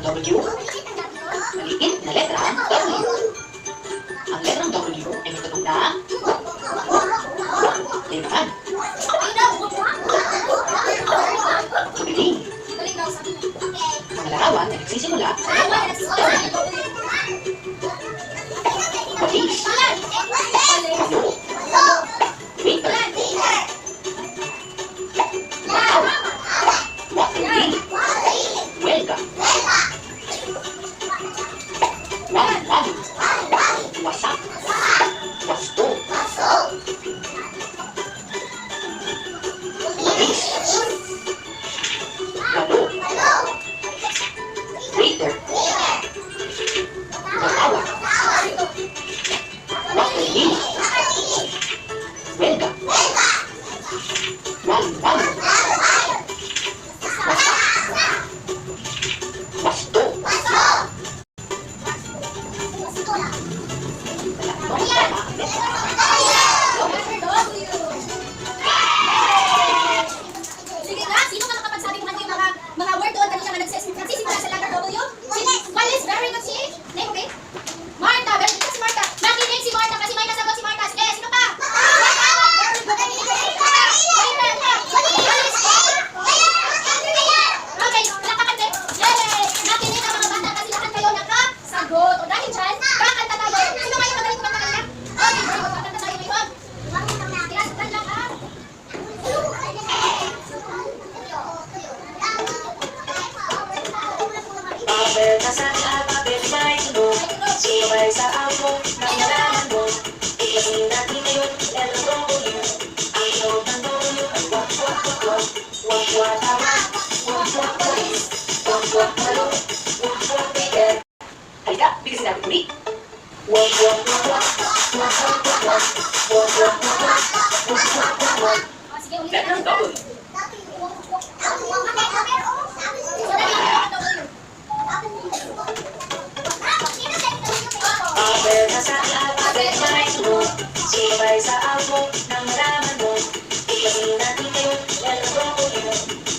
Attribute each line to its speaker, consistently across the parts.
Speaker 1: W. Maliit na letrang W. Ang letrang W ay may tunog na limpan. Magaling. Mga larawan ay nagsisimula sa letrang W. Walis. Kalo. Waiter. Watawa. Waterly. Welga. Wal-wal. Wasak. Wasto. Walis. Lalo. Waiter. Watawa. Waterly. Welga. Wal-wal. Wasto.
Speaker 2: Sige nga, sino ka nakapagsabi kung ano yung mga word doon kanina na nagsisimula sa letter W? Walis, very good si name, okay? Marta, very good si Marta. Nakinig si Marta kasi may nasagot si Marta. Sige, sino pa? Okay, nakakat din. Yay! Nakinig ang mga bata kasi lahat kayo nakasagot. O dahil dyan, kakanta tayo. Sino kayo magaling kumanta kanina? Okay, very good. Kakanta tayo ngayon. Kaya sudan lang ha.
Speaker 3: Papel na sa papel may tunog, sumay sa ako ng nalaman mo. Iklasin natin ngayon, letter W. Ang tunog ng W ay wak wak wak wak. Wak wak tawa, wak wak walis. Wak wak malo, wak wak waiter.
Speaker 1: Halika, bigisin natin ulit.
Speaker 3: Wak wak wak wak, wak wak wak wak. Wak wak wak wak, wak wak wak wak.
Speaker 2: O, sige, ulit.
Speaker 1: Letrang W.
Speaker 3: Papel na sa papel may tunog, sumay sa ako ng nalaman mo. Iklasin natin ngayon, letter W.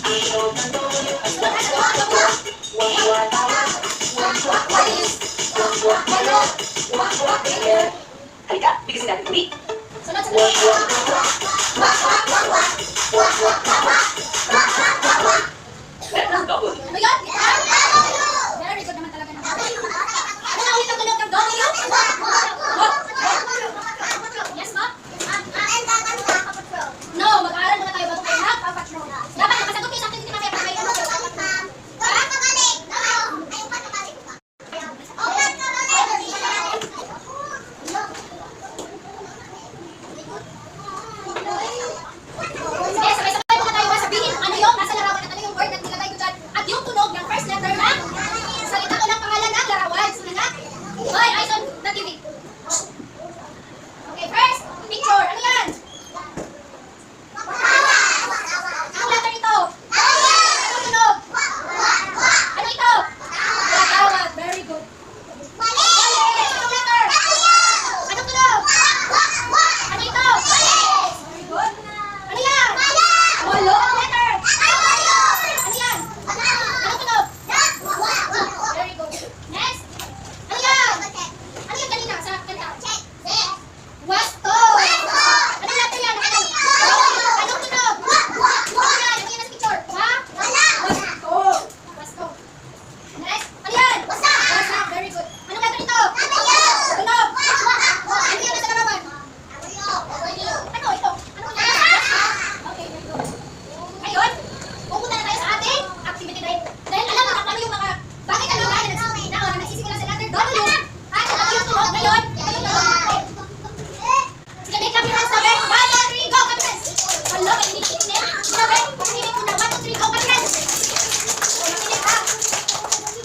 Speaker 3: Ang tunog ng W ay wak wak wak wak. Wak wak tawa, Halika, bigisin natin uli.
Speaker 2: Sunod,
Speaker 3: Wak,
Speaker 2: sunod.
Speaker 3: wak, wak. Letrang double.
Speaker 2: Ano yan? Very good naman talaga. Ano ang ulit ang tunog ng W? Yes, ma? No, mag-aaral muna tayo bago tayo magpapatrol. Dapat nakasagot kayo sa akin, hindi na kaya kayo. Sige, sabay-sabay muna tayo sabihin ano yung nasa larawan at ano yung word na nilagay ko dyan. At yung tunog ng first letter na salita ko ng pangalan ng larawan. Sige na? Hoy, eyes on the TV. Okay, first, picture. Ano yan? Anong letter ito? Anong tunog? Ano ito? Tawag. Very good. Anong letter? Anong tunog? Ano ito? Very good. Ano yan? Walo. Anong letter? Ano yan? Anong tunog? Very good. Next. Ano yan? Ano yan kanina sa kanta? Wasto. Anong letter yan? Anong tunog? Ano yan? Ano yan sa picture? Wasto. Wasto. Next. Ano yan? Wasak. Very good. Anong letter ito? Tunog. Ano yan nasa larawan? Ano ito? Ano yan? Okay, very good. Ngayon, pupunta na tayo sa ating activity dahil alam mo kung ano yung mga bakit ano tayo nagsisimula sa letter W at ano yung tunog ngayon. Sige, may clap your hands namin. 1, 2, 3, go, Captain! Hello, may initin. Sabi, pagkakinig mo na. 1, 2, 3, go, Captain! Makinig ha.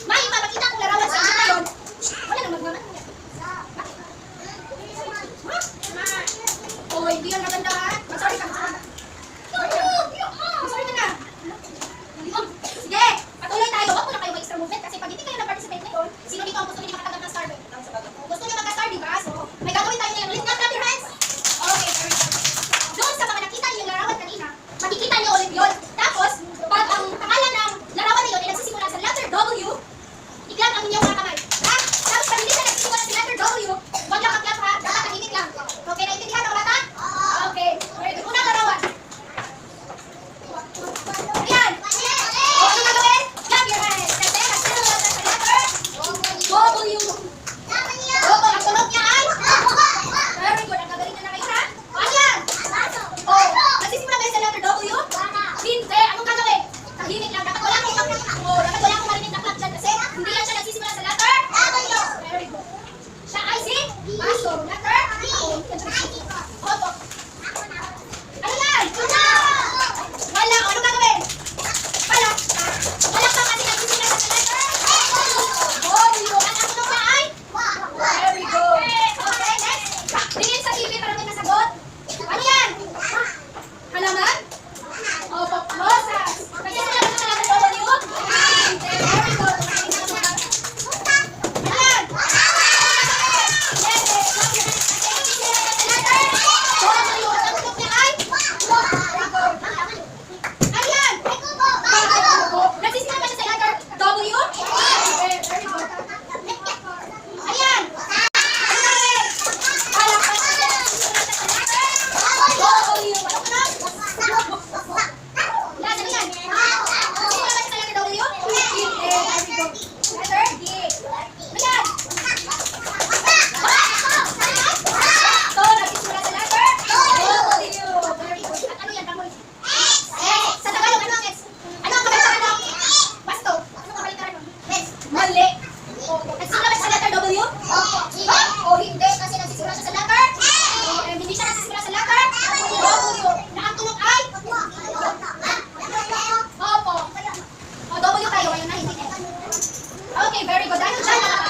Speaker 2: May mapakita kong larawan sa inyo ngayon. Wala nang magmaman. Oh, hindi yan maganda ha. Sorry ka. Sorry ka na. Sige, patuloy tayo. Huwag mo na kayo mag-extra movement kasi pag hindi kayo na-participate ngayon, sino dito ang gusto niyo makatanggap ng star? Gusto niyo magka-star, di ba? So, may gagawin tayo ngayon. Ulit na, clap your hands. Okay, very good. Doon sa mga nakita niyo yung larawan kanina, makikita niyo ulit yun. Tapos, pag ang pangalan ng larawan na yun ay nagsisimula sa letter W, i-clap ang inyong mga kamay. Ha? Tapos pag hindi siya nagsisimula sa letter W, huwag lang mag-clap ha. Dapat tahimik lang. Okay, naintindihan ang bata? Okay, very good. Unang larawan. Ayan! O, ano gagawin? Clap your hands. Kasi nagsisimula sa letter W. Opo, ang tunog niya ay? Very good. Ang gagaling na kayo ha? O, ano yan? O, nagsisimula kayo sa letter W? Hindi. Anong gagawin? Tahimik lang. Dapat wala akong marinig na clap dyan kasi hindi yan siya nagsisimula sa letter W. Very good. Siya ay si Baso. Letter O. Opo. Ano yan? Wala. O, anong gagawin? Wala. Wala pa kasi nagsisimula sa letter W. At ang tunog niya ay? Very good. Okay, next. Tingin sa TV para may nasagot. Ano yan? Halaman? Opo, rosas. Kasi sila sa letter W? Hindi. Very good. Ano yan? Yes, yes. Letter W. At ang tunog niya ay? Very good. Ano yan? Nagsisimula ba siya sa letter W? Okay, very good. Ano yan? Ano gagawin? Palakpan siya sa nagsisimula sa letter W. Ano ka na? Yan, ano yan? Nagsisimula ba siya sa letter W? Hindi. Very good. Letter D. Ano yan? So, nagsisimula sa letter W. Very good. At ano yan? Kamoy? Sa Tagalog, ano ang X? Ano ang kabaliktaran ng basto? Ano ang kabaliktaran ng? Mali. Nagsisimula ba siya sa letter W? O hindi, kasi nagsisimula siya sa letter hindi siya nagsisimula sa letter W. Na ang tunog ay? Opo. O, W tayo. Ayun na, hindi. Okay, very good. Dahil dyan,